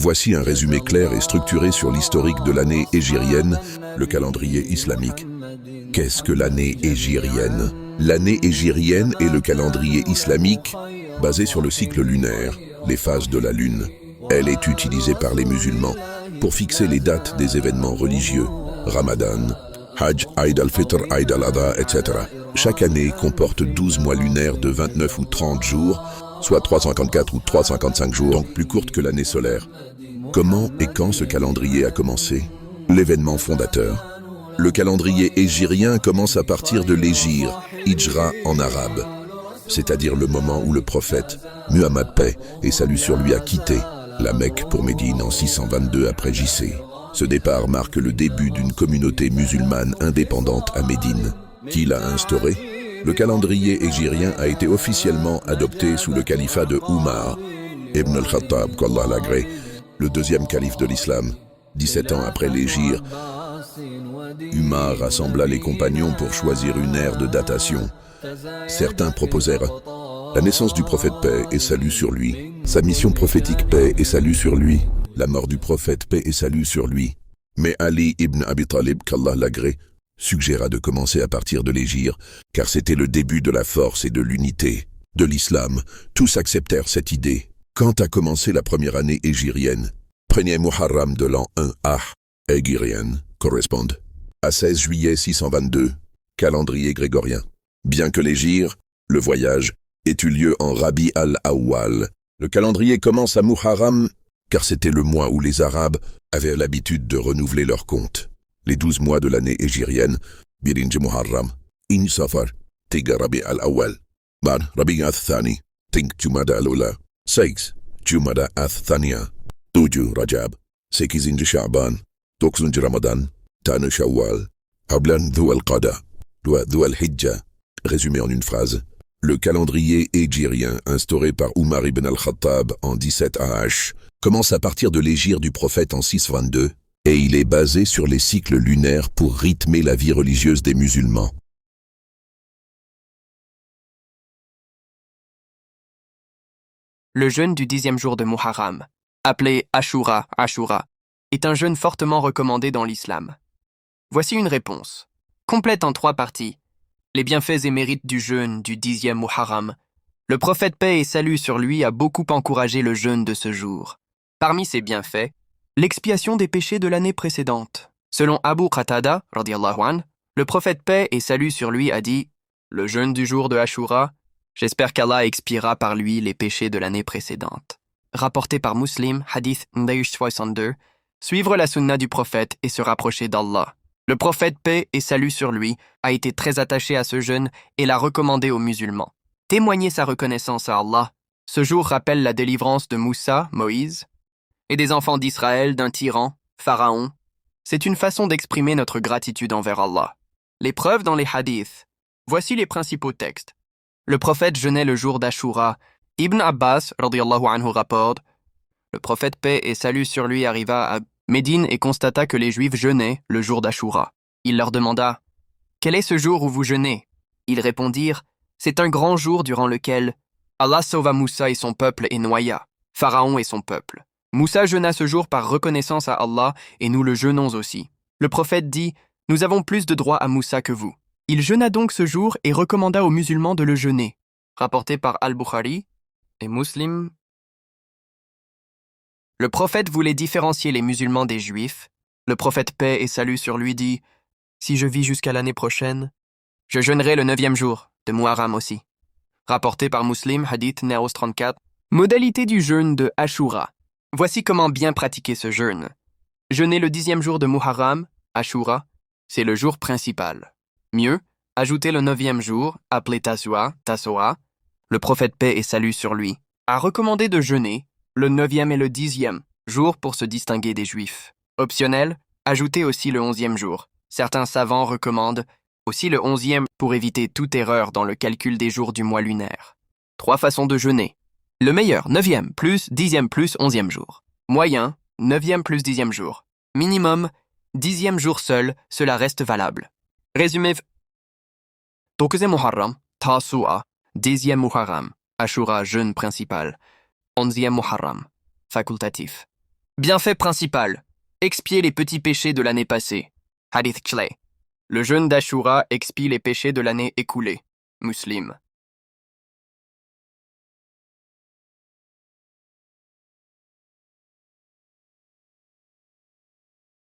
Voici un résumé clair et structuré sur l'historique de l'année hégirienne, le calendrier islamique. Qu'est-ce que l'année hégirienne? L'année hégirienne est le calendrier islamique basé sur le cycle lunaire, les phases de la lune. Elle est utilisée par les musulmans pour fixer les dates des événements religieux, Ramadan, Hajj, Eid al-Fitr, Eid al-Adha, etc. Chaque année comporte 12 mois lunaires de 29 ou 30 jours, soit 354 ou 355 jours, donc plus courte que l'année solaire. Comment et quand ce calendrier a commencé? L'événement fondateur. Le calendrier hégirien commence à partir de l'hégire, hijra en arabe, c'est-à-dire le moment où le prophète, Muhammad paix et salut sur lui, a quitté la Mecque pour Médine en 622 après JC. Ce départ marque le début d'une communauté musulmane indépendante à Médine. Qui l'a instauré? Le calendrier hégirien a été officiellement adopté sous le califat de Umar ibn al-Khattab, qu'Allah l'agrée, le deuxième calife de l'islam. 17 ans après l'hégire, Umar rassembla les compagnons pour choisir une ère de datation. Certains proposèrent la naissance du prophète paix et salut sur lui, sa mission prophétique paix et salut sur lui, la mort du prophète paix et salut sur lui. Mais Ali ibn Abi Talib, qu'Allah l'agrée, suggéra de commencer à partir de l'hégire, car c'était le début de la force et de l'unité de l'islam. Tous acceptèrent cette idée. Quand a commencé la première année hégirienne? Premier Muharram de l'an 1 A, hégirienne, correspondent à 16 juillet 622, calendrier grégorien. Bien que l'hégire, le voyage, ait eu lieu en Rabi al-Awwal, le calendrier commence à Muharram, car c'était le mois où les Arabes avaient l'habitude de renouveler leurs comptes. Les 12 mois de l'année hégirienne, Birinj Muharram, In Safar, Tiga Rabi al-Awwal, Bar Rabi al-Thani, Tink Jumada al-Ula, 6 Jumada al-Thaniya, 7 Rajab, 8 Sha'ban, 9 Ramadan, 10 Shawwal, Hablan Dhu al-Qada, Dhu al-Hijja. Résumé en une phrase, le calendrier hégirien instauré par Umar ibn al-Khattab en 17 AH commence à partir de l'hégire du prophète en 622 et il est basé sur les cycles lunaires pour rythmer la vie religieuse des musulmans. Le jeûne du 10e jour de Muharram, appelé Ashura, est un jeûne fortement recommandé dans l'islam. Voici une réponse, complète en 3 parties. Les bienfaits et mérites du jeûne du 10e Muharram. Le prophète paix et salut sur lui a beaucoup encouragé le jeûne de ce jour. Parmi ses bienfaits, l'expiation des péchés de l'année précédente. Selon Abu Qatada, radiyallahu anh, le prophète paix et salut sur lui a dit « Le jeûne du jour de Ashura, j'espère qu'Allah expiera par lui les péchés de l'année précédente. » Rapporté par Muslim, hadith 62, suivre la sunna du prophète et se rapprocher d'Allah. Le prophète paix et salut sur lui a été très attaché à ce jeûne et l'a recommandé aux musulmans. Témoigner sa reconnaissance à Allah. Ce jour rappelle la délivrance de Moussa, Moïse, et des enfants d'Israël d'un tyran, Pharaon. C'est une façon d'exprimer notre gratitude envers Allah. Les preuves dans les hadiths. Voici les principaux textes. Le prophète jeûnait le jour d'Ashura. Ibn Abbas, radiyallahu anhu, rapporte. Le prophète paix et salut sur lui arriva à Médine et constata que les Juifs jeûnaient le jour d'Ashura. Il leur demanda « Quel est ce jour où vous jeûnez ?» Ils répondirent « C'est un grand jour durant lequel Allah sauva Moussa et son peuple et noya Pharaon et son peuple. Moussa jeûna ce jour par reconnaissance à Allah et nous le jeûnons aussi. Le prophète dit « Nous avons plus de droit à Moussa que vous. » Il jeûna donc ce jour et recommanda aux musulmans de le jeûner. Rapporté par Al-Bukhari et Muslim. Le prophète voulait différencier les musulmans des juifs. Le prophète paix et salut sur lui dit « Si je vis jusqu'à l'année prochaine, je jeûnerai le 9e jour de Muharram aussi. » Rapporté par Muslim, hadith numéro 34. Modalité du jeûne de Ashura. Voici comment bien pratiquer ce jeûne. Jeûner le 10e jour de Muharram, Ashura, c'est le jour principal. Mieux, ajouter le 9e jour, appelé Tasua, le prophète paix et salut sur lui, a recommandé de jeûner le 9e et le 10e jour pour se distinguer des Juifs. Optionnel, ajouter aussi le 11e jour. Certains savants recommandent aussi le 11e pour éviter toute erreur dans le calcul des jours du mois lunaire. 3 façons de jeûner. Le meilleur, 9e plus 10e plus 11e jour. Moyen, 9e plus 10e jour. Minimum, 10e jour seul, cela reste valable. Résumé. 9e Muharram, Tasua, 10e Muharram, Ashura, jeûne principal. 11e Muharram, facultatif. Bienfait principal. Expier les petits péchés de l'année passée. Hadith clé. Le jeûne d'Ashura expie les péchés de l'année écoulée. Muslim.